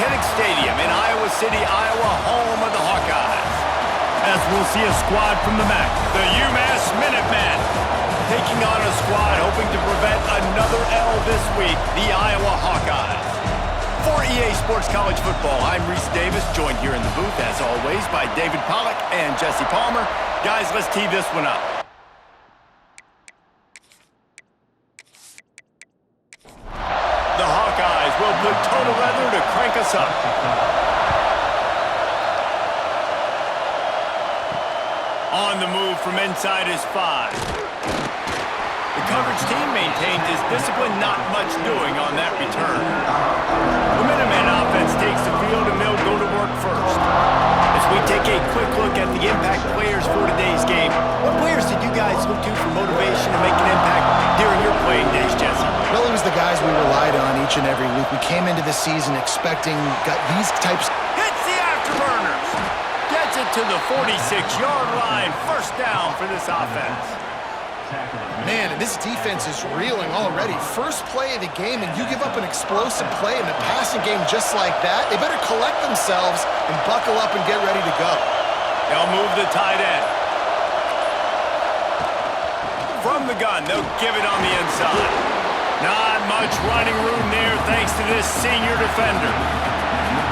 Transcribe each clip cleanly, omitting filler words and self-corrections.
Kinnick Stadium in Iowa City, Iowa, home of the Hawkeyes. As we'll see a squad from the MAC, the UMASS Minutemen, taking on a squad hoping to prevent another L this week, the Iowa Hawkeyes. For EA Sports College Football, I'm Reese Davis, joined here in the booth, as always, by David Pollack and Jesse Palmer. Guys, let's tee this one up. The Hawkeyes will put total leather to crank us up. On the move from inside his 5. The coverage team maintains his discipline, not much doing on that return. The Minutemen offense takes the field and they'll go to work first. As we take a quick look at the impact players for today's game, what players did you guys look to for motivation to make an impact during your playing days, Jesse? Well, it was the guys we relied on each and every week. We came into the season expecting these types. Hits the afterburners. Gets it to the 46-yard line. First down for this offense. Man, and this defense is reeling already. First play of the game, and you give up an explosive play in the passing game just like that. They better collect themselves and buckle up and get ready to go. They'll move the tight end. From the gun, they'll give it on the inside. Not much running room there thanks to this senior defender.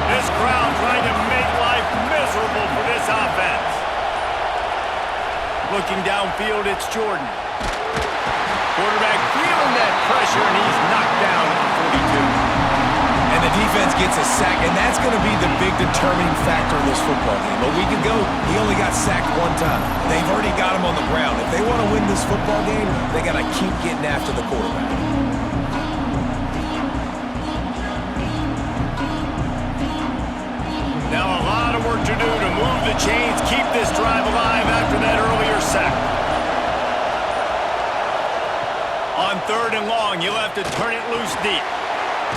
This crowd trying to make life miserable for this offense. Looking downfield, it's Jordan. Quarterback feeling that pressure, and he's knocked down at the 42. And the defense gets a sack, and that's going to be the big determining factor in this football game. A week ago, he only got sacked one time. They've already got him on the ground. If they want to win this football game, they got to keep getting after the quarterback. Now a lot of work to do to move the chains, keep this drive alive after that earlier sack. On 3rd and long, you'll have to turn it loose deep.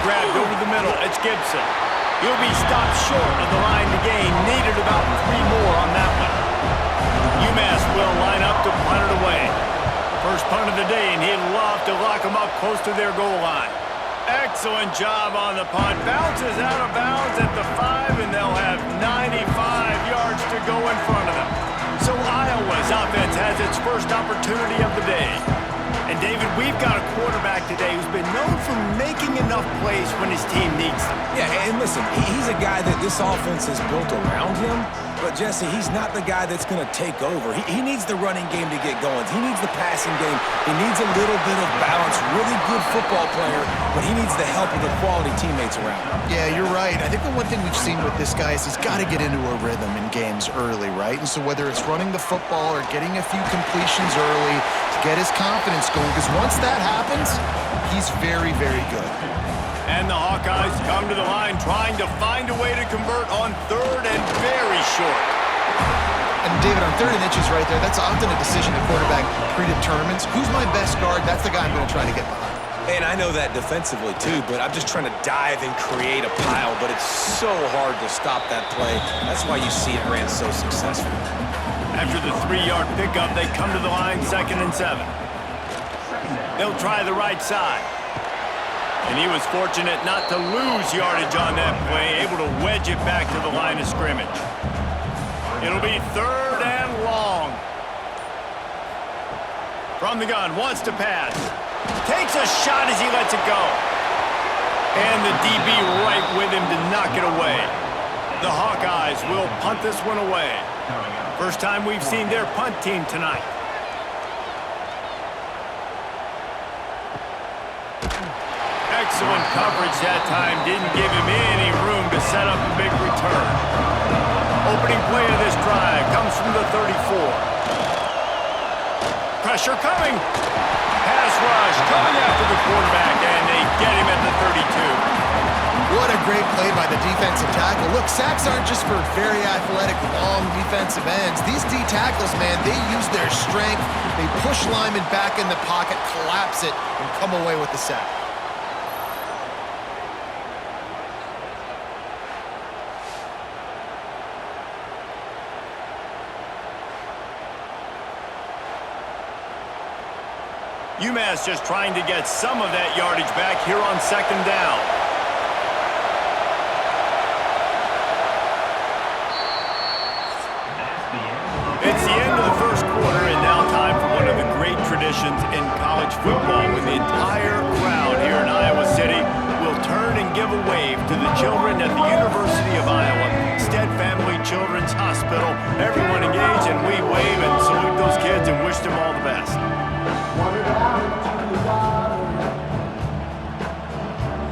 Grabbed over the middle, it's Gibson. He'll be stopped short of the line to gain. Needed about 3 more on that one. UMass will line up to punt it away. First punt of the day, and he'd love to lock them up close to their goal line. Excellent job on the punt. Bounces out of bounds at the 5, and they'll have 95 yards to go in front of them. So Iowa's offense has its first opportunity of the day. And, David, we've got a quarterback today who's been known for making enough plays when his team needs them. Yeah, and listen, he's a guy that this offense is built around him. But, Jesse, he's not the guy that's going to take over. He needs the running game to get going. He needs the passing game. He needs a little bit of balance. Really good football player, but he needs the help of the quality teammates around him. Yeah, you're right. I think the one thing we've seen with this guy is he's got to get into a rhythm in games early, right? And so whether it's running the football or getting a few completions early to get his confidence going, because once that happens, he's very, very good. And the Hawkeyes come to the line trying to find a way to convert on 3rd and very short. And David, on 3rd and inches right there, that's often a decision the quarterback predetermines. Who's my best guard? That's the guy I'm going to try to get behind. And I know that defensively, too, but I'm just trying to dive and create a pile, but it's so hard to stop that play. That's why you see it ran so successfully. After the 3-yard pickup, they come to the line 2nd and 7. They'll try the right side. And he was fortunate not to lose yardage on that play, able to wedge it back to the line of scrimmage. It'll be 3rd and long. From the gun, wants to pass. Takes a shot as he lets it go. And the DB right with him to knock it away. The Hawkeyes will punt this one away. First time we've seen their punt team tonight. Excellent coverage that time. Didn't give him any room to set up a big return. Opening play of this drive comes from the 34. Pressure coming. Pass rush coming after the quarterback, and they get him at the 32. What a great play by the defensive tackle. Look, sacks aren't just for very athletic, long defensive ends. These D tackles, man, they use their strength. They push linemen back in the pocket, collapse it, and come away with the sack. UMass just trying to get some of that yardage back here on 2nd down. possessions in college football when the entire crowd here in Iowa City will turn and give a wave to the children at the University of Iowa, Stead Family Children's Hospital. Everyone engage, and we wave and salute those kids and wish them all the best.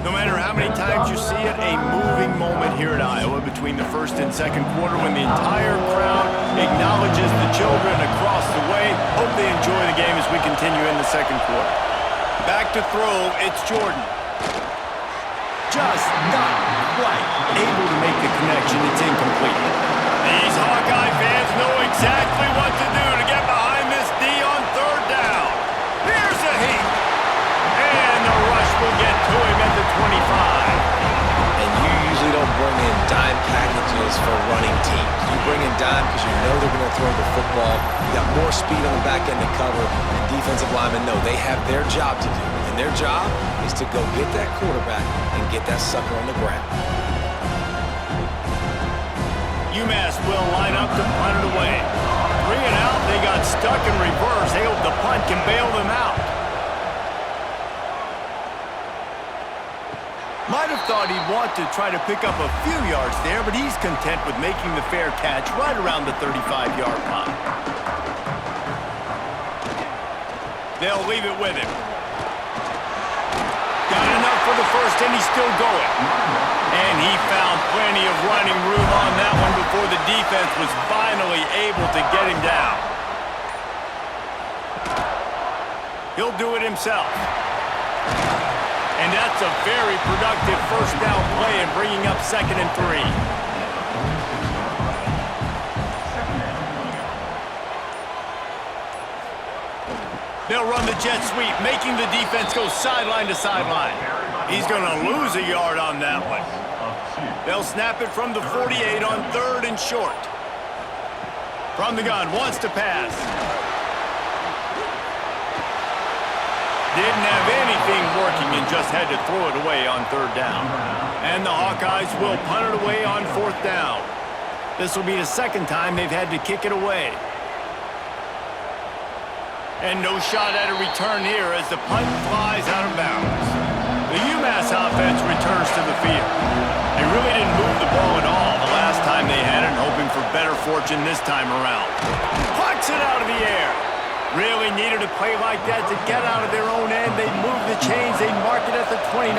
No matter how many times you see it, a moving moment here at Iowa between the first and second quarter when the entire crowd acknowledges the children across the way. Hope they enjoy the game as we continue in the second quarter. Back to throw, it's Jordan. Just not quite able to make the connection. It's incomplete. These Hawkeye fans know exactly what to do to get behind this D on third down. Here's a heat. And the rush will get to him at the 25. And you usually don't bring in dime packages for running teams. You bring in dime because you know they're going to throw the football. You got more speed on the back end to cover, and defensive linemen know they have their job to do. And their job is to go get that quarterback and get that sucker on the ground. UMass will line up to punt it away. 3 and out, they got stuck in reverse. They hope the punt can bail them out. Might have thought he'd want to try to pick up a few yards there, but he's content with making the fair catch right around the 35-yard line. They'll leave it with him. Got enough for the first, and he's still going. And he found plenty of running room on that one before the defense was finally able to get him down. He'll do it himself. And that's a very productive first down play and bringing up 2nd and 3. They'll run the jet sweep, making the defense go sideline to sideline. He's going to lose a yard on that one. They'll snap it from the 48 on 3rd and short. From the gun, wants to pass. Didn't have anything working and just had to throw it away on 3rd down. And the Hawkeyes will punt it away on 4th down. This will be the 2nd time they've had to kick it away. And no shot at a return here as the punt flies out of bounds. The UMass offense returns to the field. They really didn't move the ball at all the last time they had it, hoping for better fortune this time around. Plucks it out of the air. Really needed a play like that to get out of their own end. They move the chains. They mark it at the 29.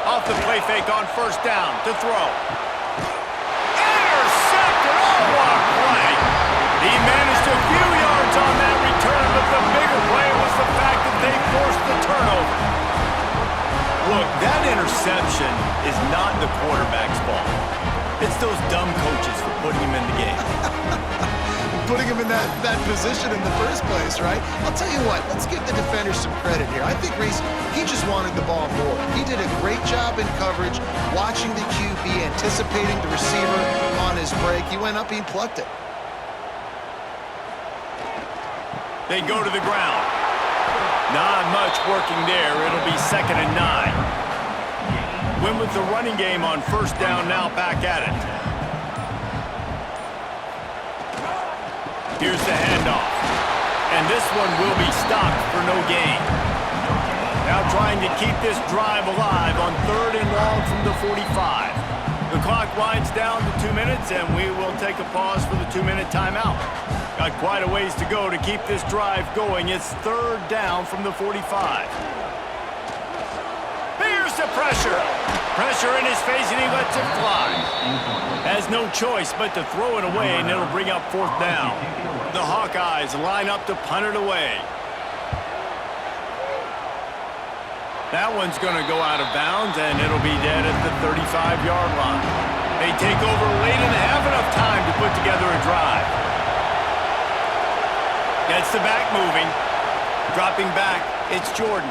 Off the play fake on 1st down to throw. Intercepted! Oh, what a play! He managed a few yards on that return, but the bigger play was the fact that they forced the turnover. Look, that interception is not the quarterback's fault. It's those dumb coaches for putting him in the game. Putting him in that position in the first place, right? I'll tell you what, let's give the defender some credit here. I think Reese, he just wanted the ball more. He did a great job in coverage, watching the QB, anticipating the receiver on his break. He went up, he plucked it. They go to the ground. Not much working there. It'll be 2nd and 9. Win with the running game on 1st down, now back at it. Here's the handoff. And this one will be stopped for no gain. Now trying to keep this drive alive on 3rd and long from the 45. The clock winds down to 2 minutes, and we will take a pause for the 2-minute timeout. Got quite a ways to go to keep this drive going. It's 3rd down from the 45. Here's the pressure. Pressure in his face, and he lets it fly. Has no choice but to throw it away, and it'll bring up 4th down. The Hawkeyes line up to punt it away. That one's going to go out of bounds, and it'll be dead at the 35-yard line. They take over late and have enough time to put together a drive. Gets the back moving. Dropping back, it's Jordan.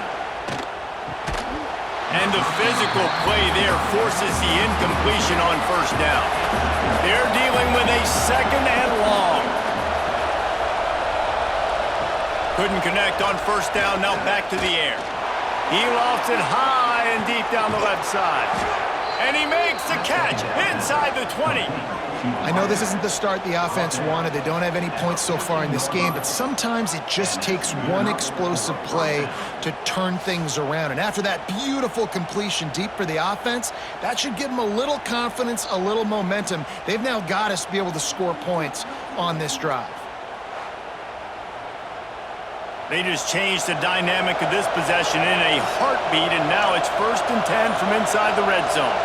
And the physical play there forces the incompletion on 1st down. They're dealing with a 2nd and long. Couldn't connect on 1st down, now back to the air. He lofts it high and deep down the left side. And he makes the catch inside the 20. I know this isn't the start the offense wanted. They don't have any points so far in this game, but sometimes it just takes one explosive play to turn things around. And after that beautiful completion deep for the offense, that should give them a little confidence, a little momentum. They've now got us to be able to score points on this drive. They just changed the dynamic of this possession in a heartbeat, and now it's 1st and 10 from inside the red zone.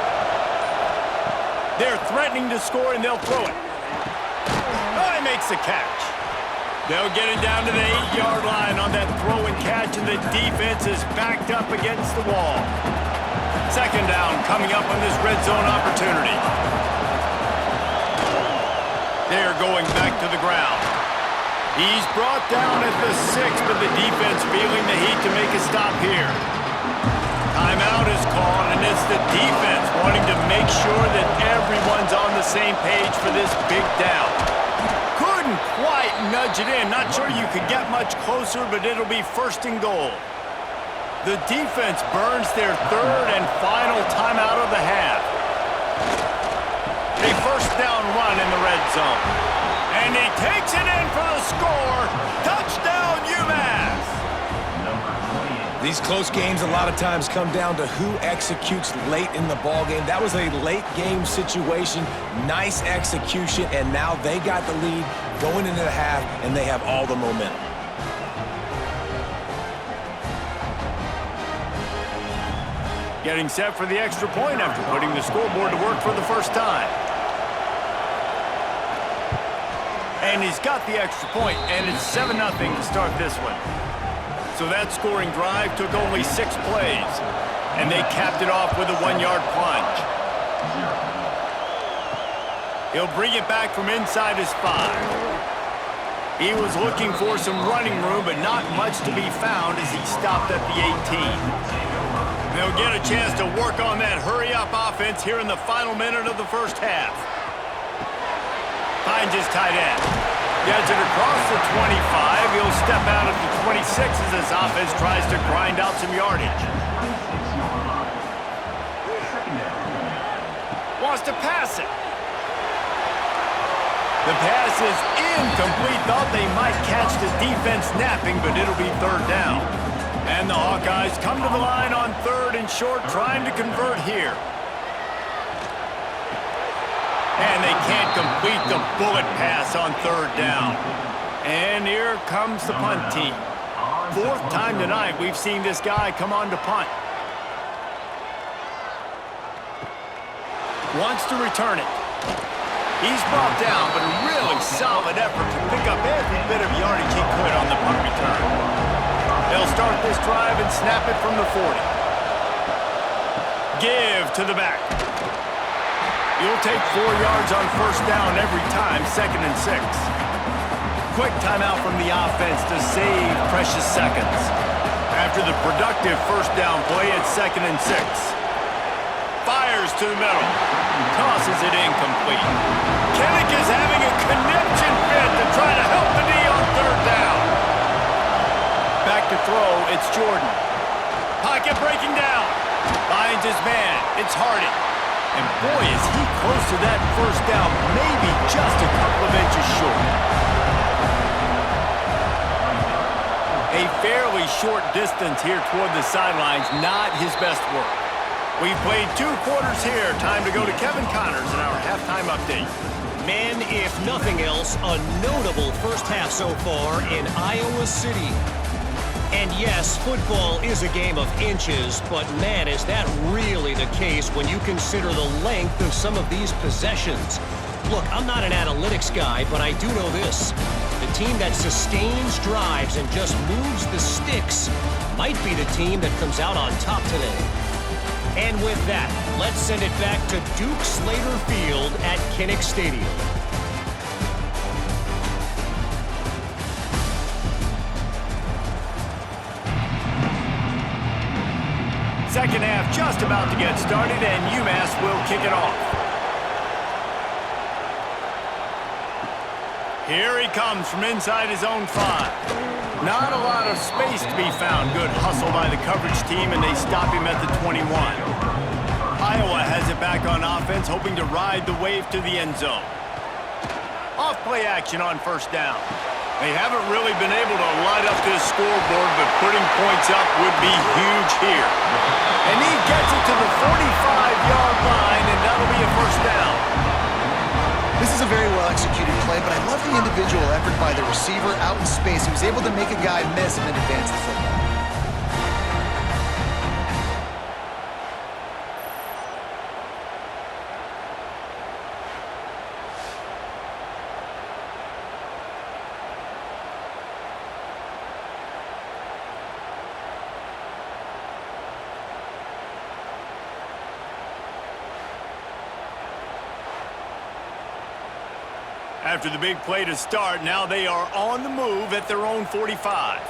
They're threatening to score, and they'll throw it. Oh, he makes the catch. They'll get it down to the 8-yard line on that throw and catch, and the defense is backed up against the wall. 2nd down coming up on this red zone opportunity. They're going back to the ground. He's brought down at the 6, but the defense feeling the heat to make a stop here. Timeout is called, and it's the defense wanting to make sure that everyone's on the same page for this big down. Couldn't quite nudge it in. Not sure you could get much closer, but it'll be 1st and goal. The defense burns their 3rd and final timeout of the half. A 1st down run in the red zone. And he takes it in for the score. Touchdown, UMASS! These close games a lot of times come down to who executes late in the ball game. That was a late game situation. Nice execution, and now they got the lead going into the half, and they have all the momentum. Getting set for the extra point after putting the scoreboard to work for the first time. And he's got the extra point, and it's 7-0 to start this one. So that scoring drive took only 6 plays, and they capped it off with a 1-yard plunge. He'll bring it back from inside his 5. He was looking for some running room, but not much to be found as he stopped at the 18. They'll get a chance to work on that hurry-up offense here in the final minute of the first half. Finds his tight end. Gets it across the 25. He'll step out at the 26 as this offense tries to grind out some yardage. Wants to pass it. The pass is incomplete. Thought they might catch the defense napping, but it'll be 3rd down. And the Hawkeyes come to the line on 3rd and short, trying to convert here. And they can't complete the bullet pass on 3rd down. And here comes the punt team. 4th time tonight we've seen this guy come on to punt. Wants to return it. He's brought down, but a really solid effort to pick up every bit of yardage he could on the punt return. They'll start this drive and snap it from the 40. Give to the back. You'll take 4 yards on 1st down every time, 2nd and 6. Quick timeout from the offense to save precious seconds. After the productive 1st down play, it's 2nd and 6. Fires to the middle. Tosses it incomplete. Kinnick is having a conniption fit to try to help the D on 3rd down. Back to throw, it's Jordan. Pocket breaking down. Finds his man, it's Harding. And boy, is he close to that 1st down, maybe just a couple of inches short. A fairly short distance here toward the sidelines, not his best work. We've played 2 quarters here. Time to go to Kevin Connors in our halftime update. Men, if nothing else, a notable first half so far in Iowa City. And yes, football is a game of inches, but man, is that really the case when you consider the length of some of these possessions. Look, I'm not an analytics guy, but I do know this. The team that sustains drives and just moves the sticks might be the team that comes out on top today. And with that, let's send it back to Duke Slater Field at Kinnick Stadium. Second half just about to get started, and UMass will kick it off. Here he comes from inside his own 5. Not a lot of space to be found. Good hustle by the coverage team, and they stop him at the 21. Iowa has it back on offense, hoping to ride the wave to the end zone. Off play action on first down. They haven't really been able to light up this scoreboard, but putting points up would be huge here. And he gets it to the 45-yard line, and that'll be a first down. This is a very well-executed play, but I love the individual effort by the receiver out in space. He was able to make a guy miss and then advance the football. After the big play to start, now they are on the move at their own 45.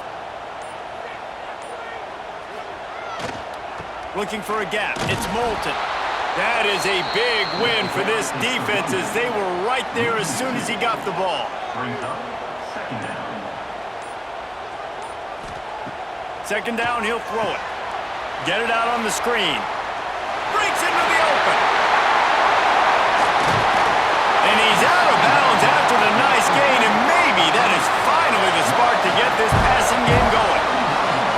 Looking for a gap. It's Moulton. That is a big win for this defense as they were right there as soon as he got the ball. Second down, he'll throw it. Get it out on the screen. Breaks into the open. And he's out of bounds after the nice gain, and maybe that is finally the spark to get this passing game going.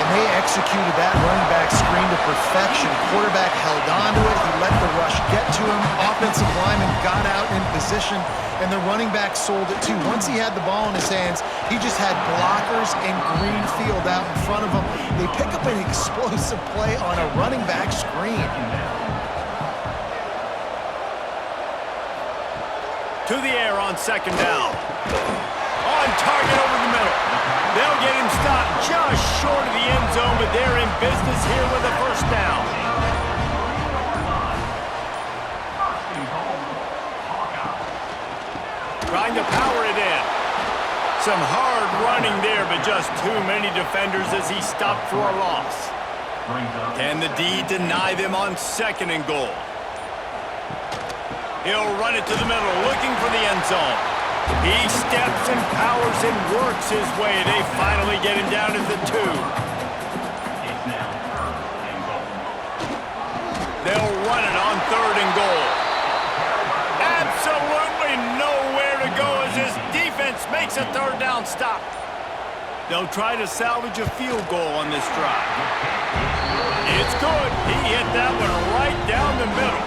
And they executed that running back screen to perfection. Quarterback held on to it. He let the rush get to him. Offensive lineman got out in position, and the running back sold it too. Once he had the ball in his hands, he just had blockers and green field out in front of him. They pick up an explosive play on a running back screen. To the air on second down. On target over the middle. They'll get him stopped just short of the end zone, but they're in business here with a first down. Trying to power it in. Some hard running there, but just too many defenders as he stopped for a loss. Can the D deny them on second and goal? He'll run it to the middle, looking for the end zone. He steps and powers and works his way. They finally get him down at the 2. They'll run it on third and goal. Absolutely nowhere to go as his defense makes a third down stop. They'll try to salvage a field goal on this drive. It's good. He hit that one right down the middle.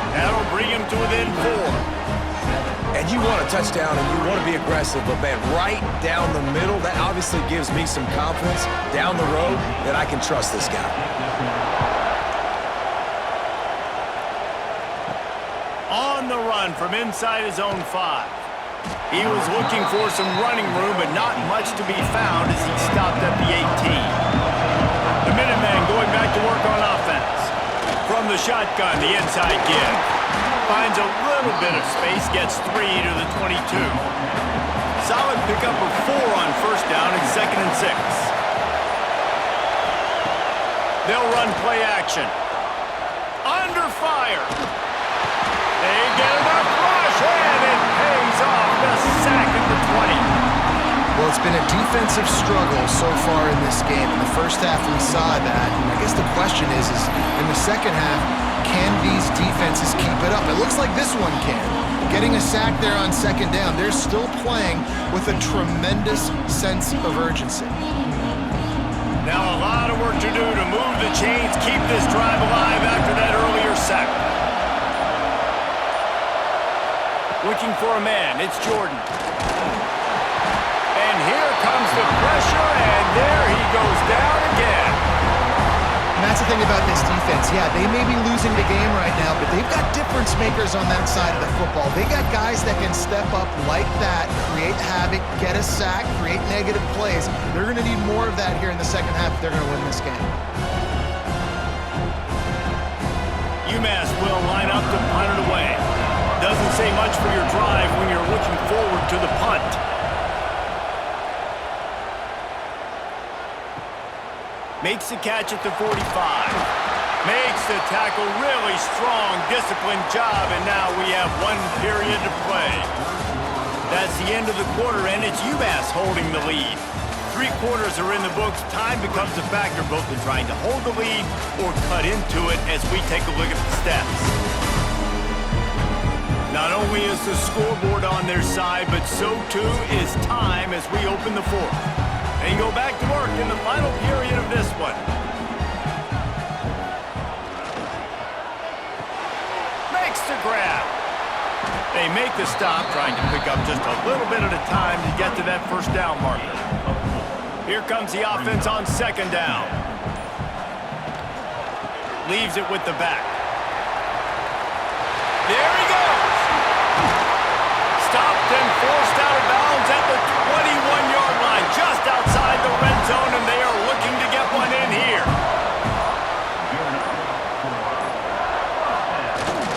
That'll bring him to within 4. And you want a touchdown and you want to be aggressive, but man, right down the middle, that obviously gives me some confidence down the road that I can trust this guy. On the run from inside his own 5. He was looking for some running room, but not much to be found as he stopped at the 18. The Minutemen going back to work on offense. From the shotgun, the inside give. Finds a little bit of space, gets 3 to the 22. Solid pickup of 4 on first down and second and 6. They'll run play action. Under fire. They get enough rush, and it pays off. The sack at the 20. Well, it's been a defensive struggle so far in this game. In the first half, we saw that. And I guess the question is in the second half, can these defenses keep it up? It looks like this one can. Getting a sack there on second down. They're still playing with a tremendous sense of urgency. Now a lot of work to do to move the chains, keep this drive alive after that earlier sack. Looking for a man. It's Jordan. And here comes the pressure, and there he goes down again. And that's the thing about this defense. Yeah, they may be losing the game right now, but they've got difference makers on that side of the football. They got guys that can step up like that, create havoc, get a sack, create negative plays. They're going to need more of that here in the second half if they're going to win this game. UMass will line up to punt it away. Doesn't say much for your drive when you're looking forward to the punt. Makes the catch at the 45. Makes the tackle, really strong, disciplined job, and now we have 1 period to play. That's the end of the quarter, and it's UMass holding the lead. 3 quarters are in the books, time becomes a factor both in trying to hold the lead or cut into it as we take a look at the stats. Not only is the scoreboard on their side, but so too is time as we open the 4th. And go back to work in the final period of this one. Makes the grab. They make the stop, trying to pick up just a little bit at a time to get to that first down marker. Here comes the offense on 2nd down. Leaves it with the back. There he goes. Stopped and forced out of bounds at the 21-yard line, just outside the red zone, and they are looking to get one in here.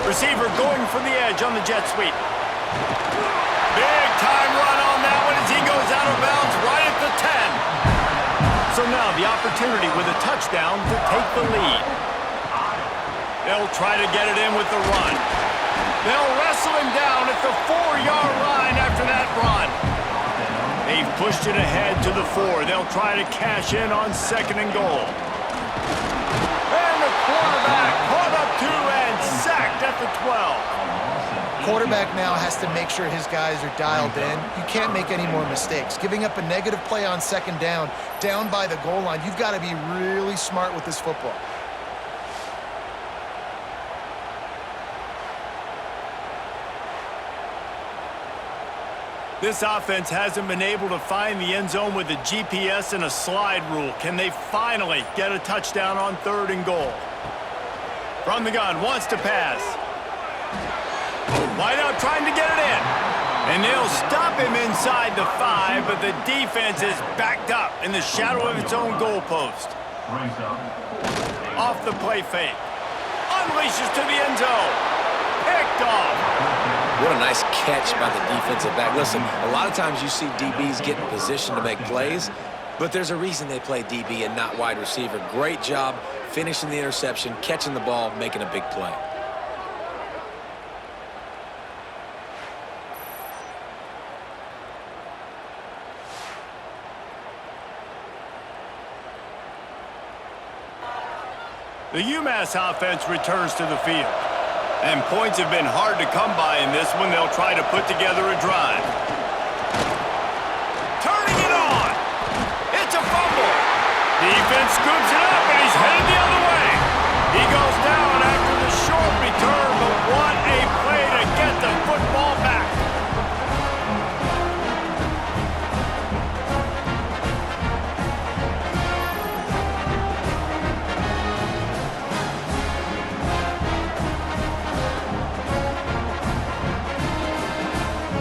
Receiver going for the edge on the jet sweep. Big time run on that one as he goes out of bounds right at the 10. So now the opportunity with a touchdown to take the lead. They'll try to get it in with the run. They'll wrestle him down at the 4-yard line after that run. They've pushed it ahead to the 4. They'll try to cash in on 2nd and goal. And the quarterback caught up to and sacked at the 12. Quarterback now has to make sure his guys are dialed in. You can't make any more mistakes. Giving up a negative play on 2nd down by the goal line, you've got to be really smart with this football. This offense hasn't been able to find the end zone with a GPS and a slide rule. Can they finally get a touchdown on 3rd and goal? From the gun, wants to pass. Wide out trying to get it in. And they'll stop him inside the 5, but the defense is backed up in the shadow of its own goalpost. Off the play fake. Unleashes to the end zone. Picked off. What a nice catch by the defensive back. Listen, a lot of times you see DBs get in position to make plays, but there's a reason they play DB and not wide receiver. Great job finishing the interception, catching the ball, making a big play. The UMASS offense returns to the field. And points have been hard to come by in this one. They'll try to put together a drive. Turning it on. It's a fumble. Defense scoops it up, and he's headed the other way. He goes down after the short return, but what a play to get the football back.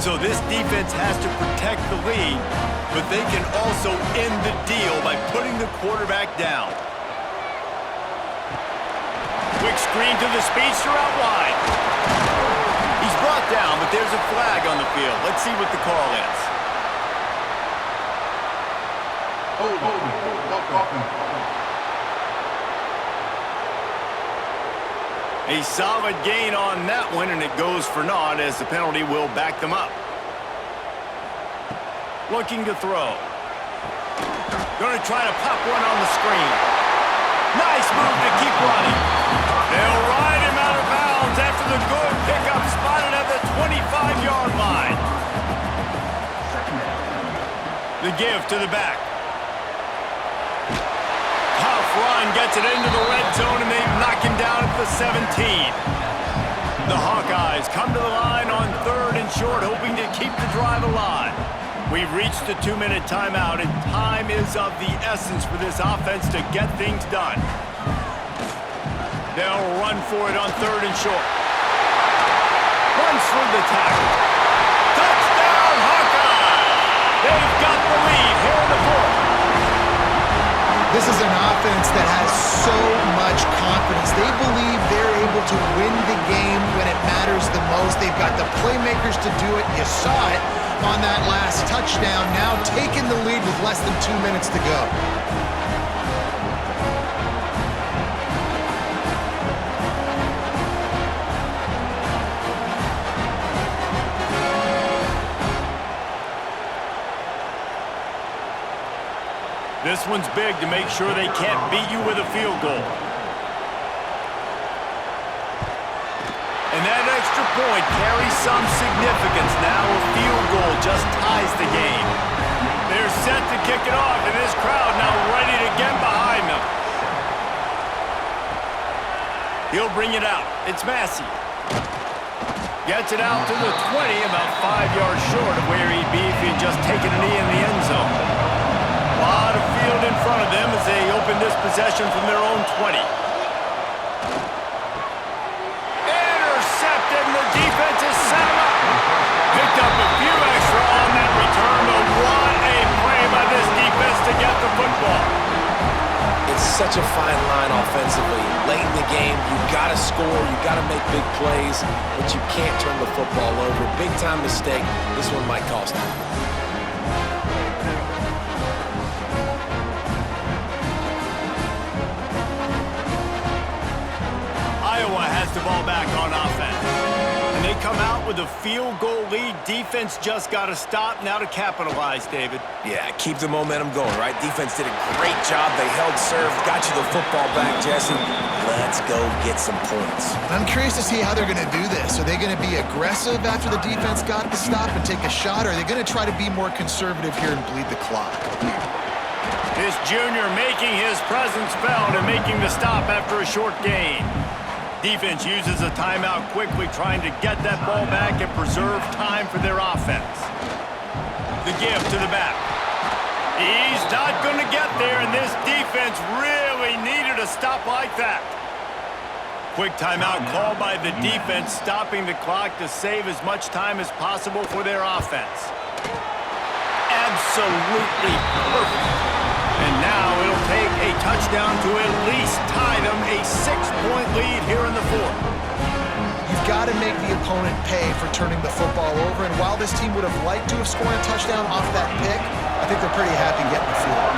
So this defense has to protect the lead, but they can also end the deal by putting the quarterback down. Quick screen to the speedster out wide. He's brought down, but there's a flag on the field. Let's see what the call is. A solid gain on that one, and it goes for naught as the penalty will back them up. Looking to throw. Going to try to pop one on the screen. Nice move to keep running. They'll ride him out of bounds after the good pickup spotted at the 25-yard line. The give to the back. Run gets it into the red zone, and they knock him down at the 17. The Hawkeyes come to the line on 3rd and short, hoping to keep the drive alive. We've reached the 2-minute timeout, and time is of the essence for this offense to get things done. They'll run for it on 3rd and short. Runs through the tackle. Touchdown, Hawkeyes! They've got the lead here in the 4th. This is an offense that has so much confidence. They believe they're able to win the game when it matters the most. They've got the playmakers to do it. You saw it on that last touchdown. Now taking the lead with less than 2 minutes to go. one's big to make sure they can't beat you with a field goal. And that extra point carries some significance now. A field goal just ties the game. They're set to kick it off, and this crowd now ready to get behind them. He'll bring it out. It's Massey. Gets it out to the 20, about 5 yards short of where he'd be if he'd just taken a knee in the end zone. A lot of field in front of them as they open this possession from their own 20. Intercepted, and the defense is set up. Picked up a few extra on that return, but what a play by this defense to get the football. It's such a fine line offensively. Late in the game, you got to score, you got to make big plays, but you can't turn the football over. Big time mistake. This one might cost them. Iowa has the ball back on offense. And they come out with a field goal lead. Defense just got to stop now to capitalize, David. Yeah, keep the momentum going, right? Defense did a great job. They held serve, got you the football back, Jesse. Let's go get some points. I'm curious to see how they're going to do this. Are they going to be aggressive after the defense got the stop and take a shot, or are they going to try to be more conservative here and bleed the clock? This junior making his presence felt and making the stop after a short gain. Defense uses a timeout quickly, trying to get that ball back and preserve time for their offense. The give to the back. He's not going to get there, and this defense really needed a stop like that. Quick timeout called by the defense, stopping the clock to save as much time as possible for their offense. Absolutely perfect. And now it'll take a touchdown to at least tie them a 6-point lead here in the fourth. You've got to make the opponent pay for turning the football over, and while this team would have liked to have scored a touchdown off that pick, I think they're pretty happy getting the field.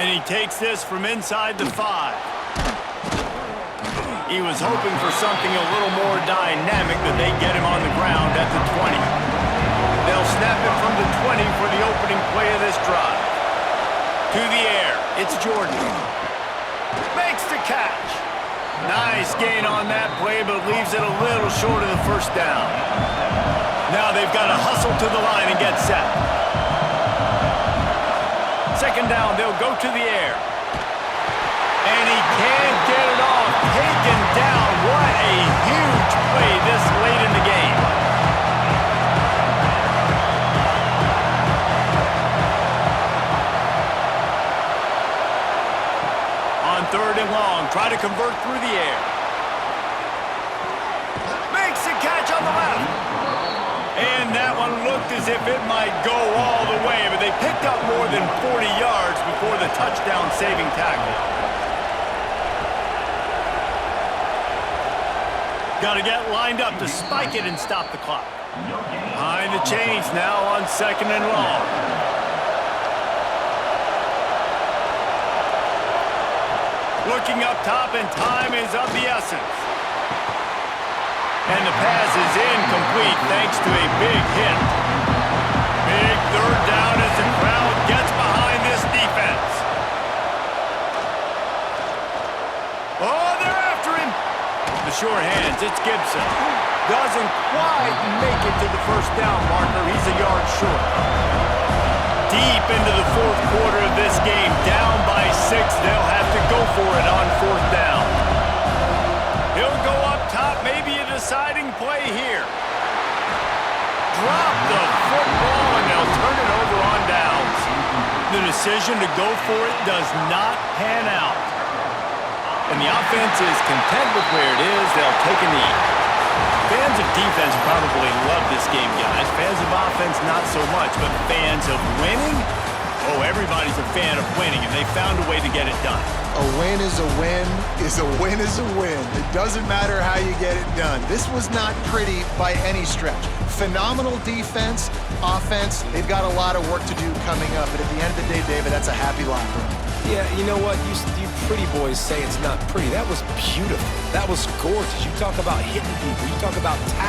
And he takes this from inside the 5. He was hoping for something a little more dynamic, but they get him on the ground at the 20. They'll snap it from the 20 for the opening play of this drive. To the air, it's Jordan. Makes the catch. Nice gain on that play, but leaves it a little short of the first down. Now they've got to hustle to the line and get set. Second down, they'll go to the air. And he can't get it off. Taken down. What a huge play this late in the game. Third and long, try to convert through the air. Makes a catch on the left. And that one looked as if it might go all the way, but they picked up more than 40 yards before the touchdown-saving tackle. Got to get lined up to spike it and stop the clock. Behind the chains now on second and long. Looking up top, and time is of the essence. And the pass is incomplete thanks to a big hit. Big third down as the crowd gets behind this defense. Oh, they're after him. The short hands, it's Gibson. Doesn't quite make it to the first down marker. He's a yard short. Deep into the fourth quarter of this game, down by 6. They'll have to go for it on fourth down. He'll go up top, maybe a deciding play here. Drop the football, and they'll turn it over on downs. The decision to go for it does not pan out. And the offense is content with where it is. They'll take a knee. Fans of defense probably love this game, guys. Fans of offense, not so much. But fans of winning? Oh, everybody's a fan of winning, and they found a way to get it done. A win is a win is a win is a win. It doesn't matter how you get it done. This was not pretty by any stretch. Phenomenal defense, offense. They've got a lot of work to do coming up. But at the end of the day, David, that's a happy locker room. Yeah, you know what? You pretty boys say it's not pretty. That was beautiful. That was gorgeous. You talk about hitting people. You talk about tackling.